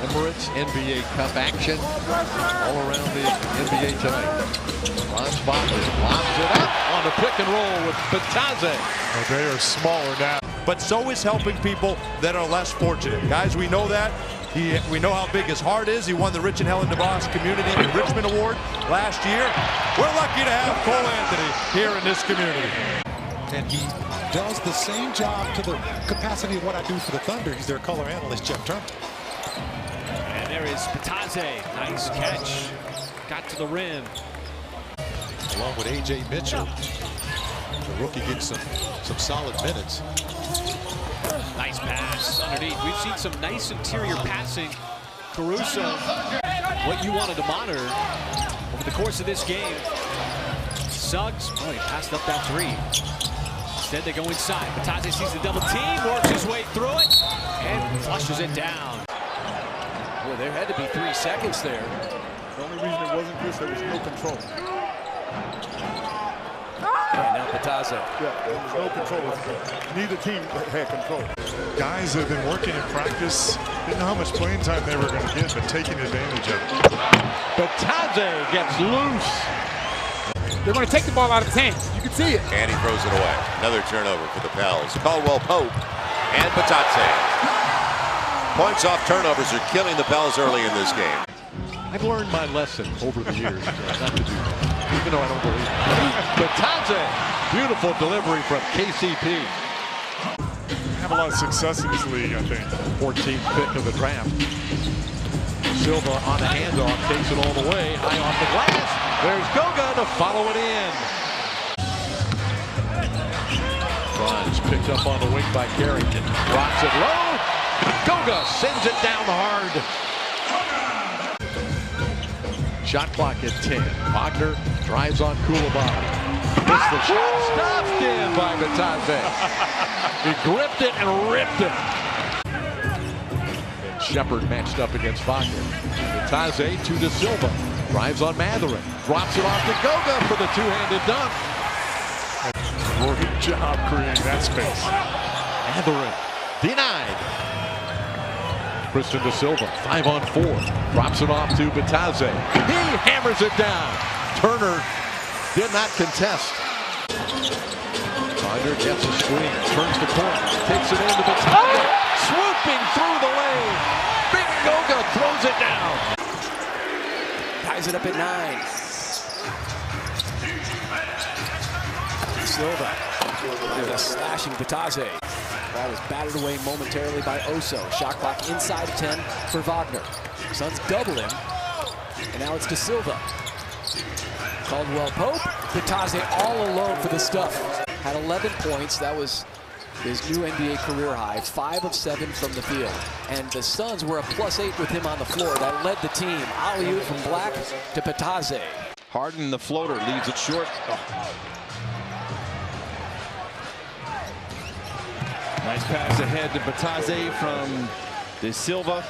Emirates NBA Cup action all around the NBA tonight. Franz Wagner lobs it up on the pick and roll with Bitadze. Oh, they are smaller now. But so is helping people that are less fortunate. Guys, we know that. We know how big his heart is. He won the Rich and Helen DeVos Community Enrichment Award last year. We're lucky to have Cole Anthony here in this community. And he does the same job to the capacity of what I do for the Thunder. He's their color analyst, Jeff Turner. And there is Bitadze. Nice catch. Got to the rim. Along with A.J. Mitchell. The rookie gets some solid minutes. Nice pass underneath. We've seen some nice interior passing. Caruso, what you wanted to monitor over the course of this game. Suggs, oh, he passed up that three. Instead, they go inside. Bitadze sees the double team, works his way through it, and flushes it down. Boy, there had to be 3 seconds there. The only reason it wasn't Chris, there was no control. And now Bitadze. Yeah, there was no control. Neither team had control. Guys that have been working in practice didn't know how much playing time they were going to get, but taking advantage of it. Bitadze gets loose. They're going to take the ball out of his hands. You can see it. And he throws it away. Another turnover for the Pels. Caldwell Pope and Bitadze. Points off turnovers are killing the Pels early in this game. I've learned my lesson over the years not to do that, even though I don't believe it. Bitadze, beautiful delivery from KCP. Have a lot of success in this league, I think. 14th pick of the draft. Silva on the handoff, takes it all the way, high off the glass. There's Goga to follow it in. Franz picked up on the wing by Carrington. Drops it low. Goga sends it down hard. Shot clock at 10. Wagner drives on Koulibaly. Missed the shot, stuffed in by Bitadze. He gripped it and ripped it. Shepard matched up against Wagner. Bitadze to De Silva. Drives on Mathurin. Drops it off to Goga for the two-handed dunk. Great job creating that space. Mathurin denied. Christian De Silva, 5-on-4. Drops it off to Bitadze. He hammers it down. Turner did not contest. Wagner gets a screen, turns the corner, takes it into Bitadze. Swooping through the lane. Big Goga throws it down. Ties it up at 9. Silva. There's a slashing Bitadze. Ball is batted away momentarily by Oso. Shot clock inside 10 for Wagner. Suns double him. And now it's De Silva. Caldwell Pope. Bitadze all alone for the stuff. Had 11 points. That was his new NBA career high. 5 of 7 from the field. And the Suns were a +8 with him on the floor. That led the team. Alley-oop from Black to Bitadze. Harden, the floater, leaves it short. Oh. Nice pass ahead to Bitadze from De Silva.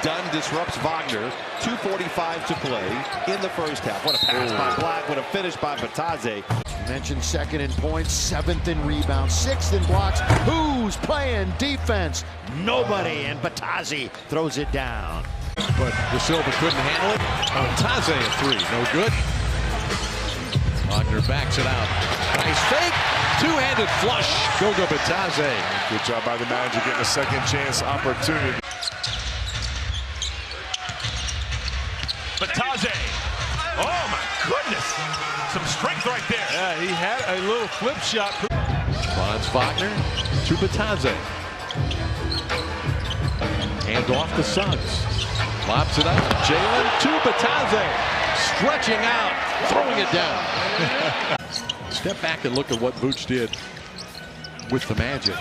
Dunn disrupts Wagner. 2:45 to play in the first half. What a pass by Black. What a finish by Bitadze. You mentioned 2nd in points, 7th in rebounds, 6th in blocks. Who's playing defense? Nobody. And Bitadze throws it down. But De Silva couldn't handle it. Bitadze a 3. No good. Wagner backs it out. Nice fake. Two-handed flush. Goga Bitadze. Good job by the manager getting a second chance opportunity. Bitadze. Oh my goodness. Some strength right there. Yeah, he had a little flip shot. Franz Wagner to Bitadze. Hand off to Suggs. Lobs it up. Jalen to Bitadze. Stretching out. Throwing it down. Step back and look at what Vooch did with the Magic.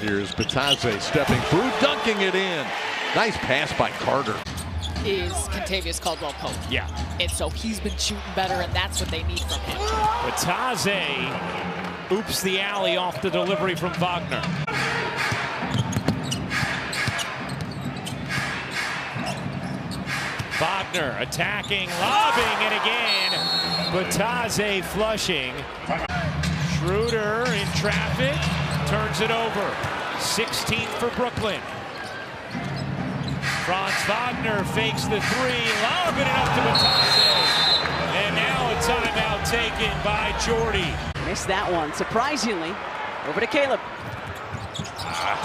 Here's Bitadze stepping through, dunking it in. Nice pass by Carter. Is Kentavious Caldwell Pope. Yeah. And so he's been shooting better, and that's what they need from him. Bitadze oops the alley off the delivery from Wagner. Wagner attacking, lobbing it again. Bitadze flushing. Schroeder in traffic, turns it over. 16th for Brooklyn. Franz Wagner fakes the three, lobbing it up to Bitadze. And now a timeout taken by Jordy. Missed that one, surprisingly. Over to Caleb. Yep.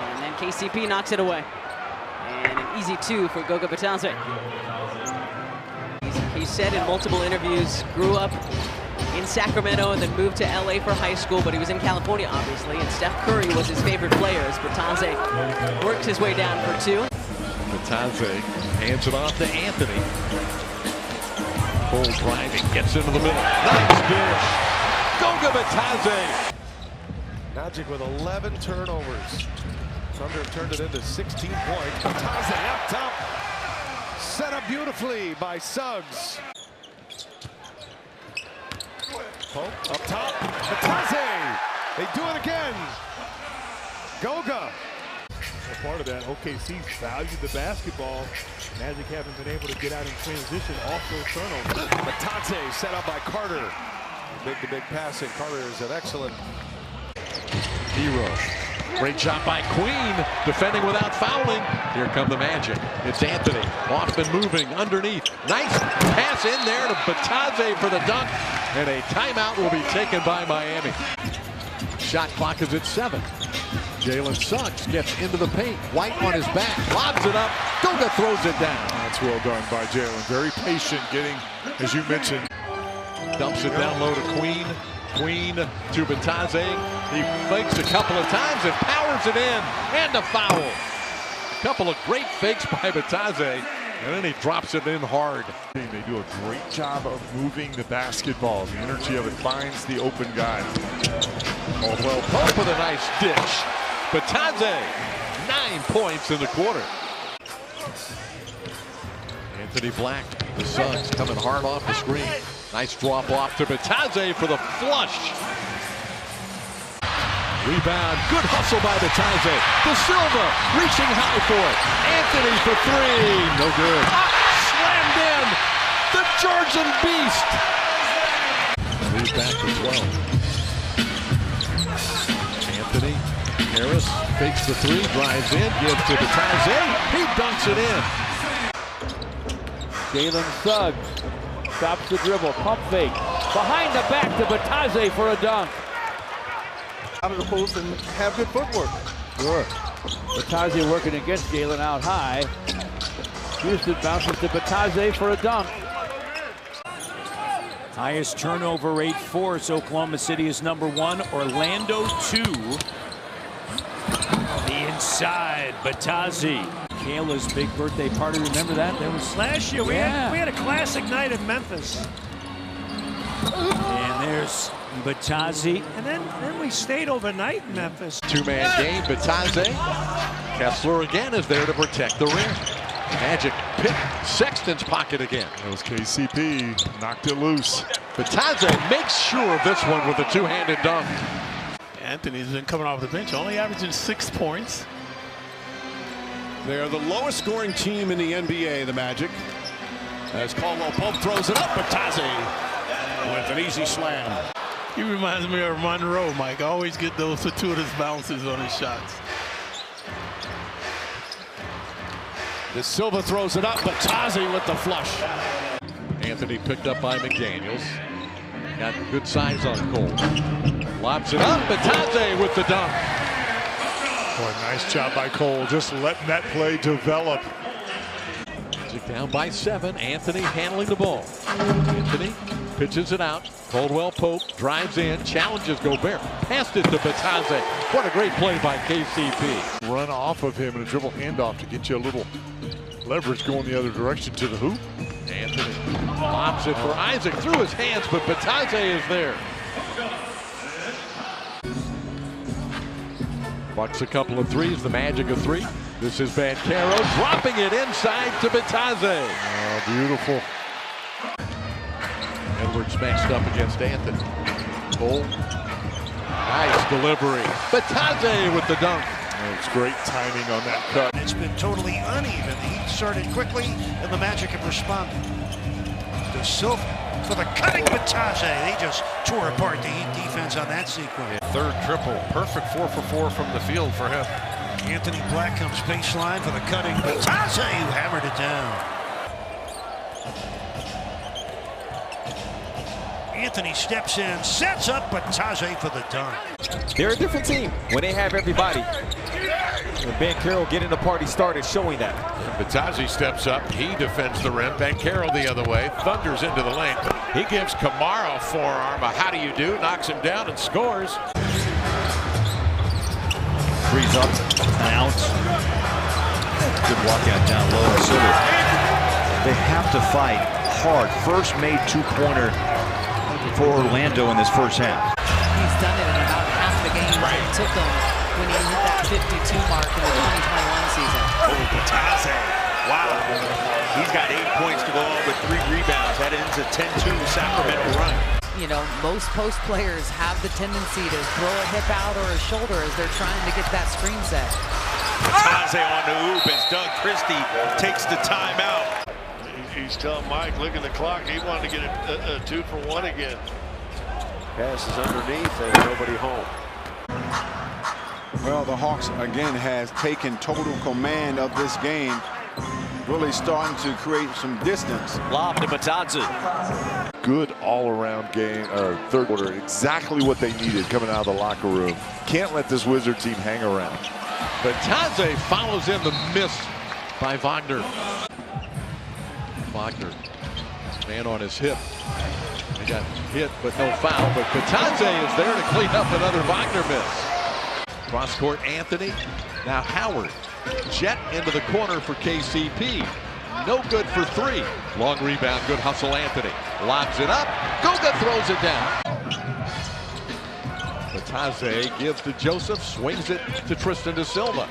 And then KCP knocks it away. And an easy two for Goga Bitadze. He said in multiple interviews, grew up in Sacramento and then moved to LA for high school, but he was in California, obviously, and Steph Curry was his favorite player as Bitadze works his way down for two. Bitadze hands it off to Anthony. Cole driving, gets into the middle. Nice dish. Goga Bitadze. Magic with 11 turnovers. Thunder turned it into 16 points. Bitadze up top. Set up beautifully by Suggs. Pope up top. Bitadze. They do it again. Goga. Part of that, OKC's valued the basketball. Magic haven't been able to get out in transition off those turnovers. Bitadze set up by Carter. Big passing. Carter is an excellent Hero. Great job by Queen, defending without fouling. Here come the Magic. It's Anthony. Hoffman moving underneath. Nice pass in there to Bitadze for the dunk. And a timeout will be taken by Miami. Shot clock is at 7. Jalen Suggs gets into the paint. White on his back, lobs it up. Goga throws it down. That's well done by Jalen. Very patient getting, as you mentioned. Dumps it down low to Queen. Queen to Bitadze. He fakes a couple of times and powers it in. And a foul. A couple of great fakes by Bitadze. And then he drops it in hard. They do a great job of moving the basketball. The energy of it finds the open guy. Caldwell Pope with a nice dish. Bitadze, 9 points in the quarter. Anthony Black, the Suns coming hard off the screen. Nice drop off to Bitadze for the flush. Rebound, good hustle by Bitadze. De Silva reaching high for it. Anthony for 3, no good. Slammed in, the Georgian Beast. Move back to 12. Anthony. Harris fakes the 3, drives in, gives to Bitadze. He dunks it in. Jalen Suggs stops the dribble, pump fake. Behind the back to Bitadze for a dunk. Out of the post and have good footwork. Sure. Bitadze working against Jalen out high. Houston bounces to Bitadze for a dunk. Highest turnover rate force. Oklahoma City is #1. Orlando 2. The inside, Bitadze. Kayla's big birthday party, remember that? That was last year. We had a classic night in Memphis. And there's Bitadze. And then we stayed overnight in Memphis. 2-man game, Bitadze. Kessler again is there to protect the rim. Magic pick Sexton's pocket again. That was KCP, knocked it loose. Bitadze makes sure of this one with a 2-handed dunk. Anthony's been coming off the bench, only averaging 6 points. They are the lowest scoring team in the NBA, the Magic. As Caldwell Pope throws it up, Bitadze with an easy slam. He reminds me of Monroe, Mike. Always get those fortuitous bounces on his shots. De Silva throws it up, Bitadze with the flush. Anthony picked up by McDaniels. Got good size on Cole. Lobs it up, Bitadze with the dunk. Boy, nice job by Cole, just letting that play develop. Magic down by 7. Anthony handling the ball. Anthony pitches it out. Caldwell Pope drives in, challenges Gobert. Passed it to Bitadze. What a great play by KCP. Run off of him and a dribble handoff to get you a little leverage going the other direction to the hoop. Anthony lobs it for Isaac through his hands, but Bitadze is there. Bucks a couple of threes, the Magic a 3. This is Banchero dropping it inside to Bitadze. Oh, beautiful. Edwards matched up against Anthony. Cole. Nice delivery. Bitadze with the dunk. It's great timing on that cut. It's been totally uneven. The Heat started quickly, and the Magic have responded. De Silva for the cutting Bitadze. They just tore apart the Heat defense on that sequence. Third triple, perfect 4 for 4 from the field for him. Anthony Black comes baseline for the cutting Bitadze, who hammered it down. Anthony steps in, sets up Bitadze for the dunk. They're a different team when they have everybody. And Ben Carroll getting the party started, showing that. Bitadze steps up, he defends the rim. Ben Carroll the other way, thunders into the lane. He gives Kamara a forearm, a how do you do, knocks him down and scores. Frees up and out. Good walkout down low. So they have to fight hard. First made two-pointer for Orlando in this first half. He's done it in about half the games it took him when he hit that 52 mark in the 2021 season. Oh, Bitadze. Wow. He's got 8 points to go on with 3 rebounds. Headed into 10-2 Sacramento run. You know, most post players have the tendency to throw a hip out or a shoulder as they're trying to get that screen set. Bitadze on the hoop as Doug Christie takes the timeout. He's telling Mike, look at the clock. He wanted to get a 2 for 1 again. Passes underneath and nobody home. Well, the Hawks again has taken total command of this game, really starting to create some distance. Lob to Bitadze. Good all-around game, third quarter. Exactly what they needed coming out of the locker room. Can't let this Wizard team hang around. Bitadze follows in the miss by Wagner. Wagner, man on his hip. He got hit, but no foul. But Bitadze is there to clean up another Wagner miss. Cross court, Anthony. Now Howard. Jet into the corner for KCP. No good for 3. Long rebound, good hustle, Anthony. Lobs it up. Goga throws it down. Bitadze gives to Joseph, swings it to Tristan da Silva.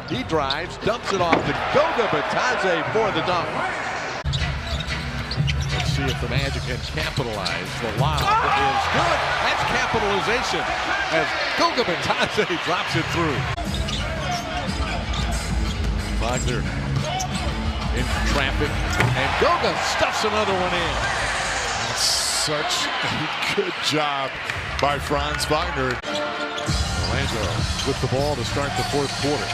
He drives, dumps it off to Goga Bitadze for the dunk. Let's see if the Magic can capitalize. The lob is good. That's capitalization as Goga Bitadze drops it through. Wagner in traffic, and Goga stuffs another one in. Such a good job by Franz Wagner. Orlando with the ball to start the fourth quarter.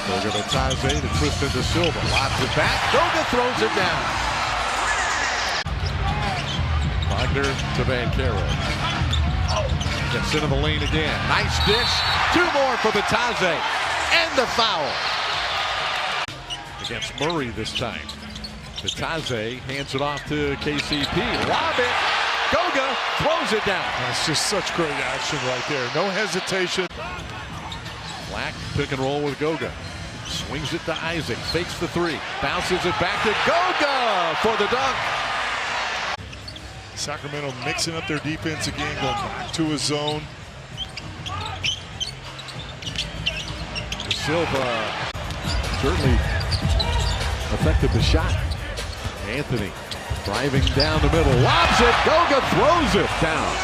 Goga Bitadze to Tristan da Silva. Lobs it back. Goga throws it down. Wagner to Van Carroll. Gets into the lane again. Nice dish. 2 more for Bitadze. And the foul. Against Murray this time. Bitadze hands it off to KCP. Lob it. Goga throws it down. That's just such great action right there. No hesitation. Black pick and roll with Goga. Swings it to Isaac. Fakes the 3. Bounces it back to Goga for the dunk. Sacramento mixing up their defense again, going back to a zone. Da Silva certainly affected the shot. Anthony driving down the middle, lobs it, Goga throws it down.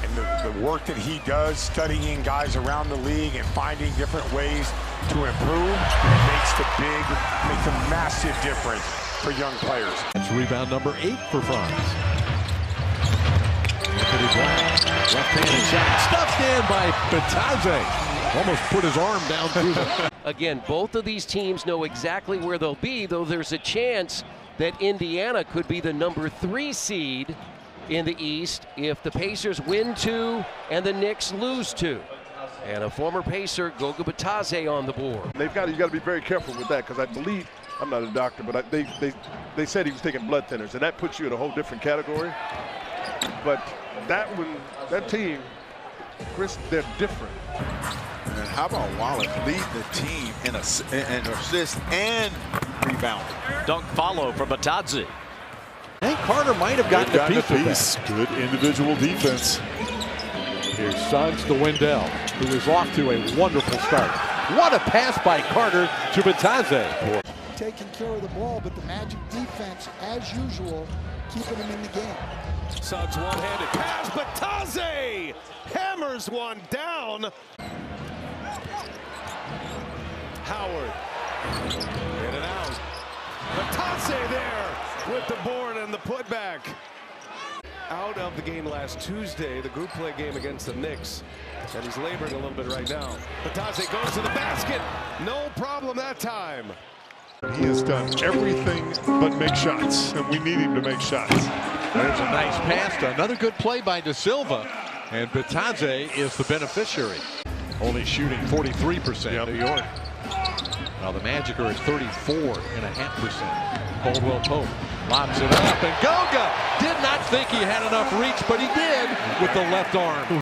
And the work that he does, studying guys around the league and finding different ways to improve, makes a massive difference for young players. That's rebound number 8 for Franz. Anthony Black, left-handed shot, stuffed in by Bitadze. Almost put his arm down through the... Again, both of these teams know exactly where they'll be, though there's a chance that Indiana could be the number 3 seed in the East if the Pacers win 2 and the Knicks lose 2. And a former Pacer, Goga Bitadze, on the board. You got to be very careful with that, because I believe, I'm not a doctor, but they said he was taking blood thinners, and that puts you in a whole different category. But that team, Chris, they're different. And how about Wallace lead the team in assist and rebound? Dunk follow from Bitadze. I think Carter might have gotten a piece. Good individual defense. Here's Suggs to Wendell, who is off to a wonderful start. What a pass by Carter to Bitadze. Taking care of the ball, but the Magic defense, as usual, keeping them in the game. Suggs one-handed pass. Bitadze hammers one down. Howard in and out. Bitadze there. with the board and the putback. Out of the game last Tuesday, the group play game against the Knicks, and he's laboring a little bit right now. Bitadze goes to the basket. No problem that time. He has done everything but make shots, and we need him to make shots. There's a nice pass to another good play by De Silva, and Bitadze is the beneficiary. Only shooting 43%. New York. Now the Magic are at 34.5%. Caldwell Pope lobs it up, and Goga did not think he had enough reach, but he did with the left arm.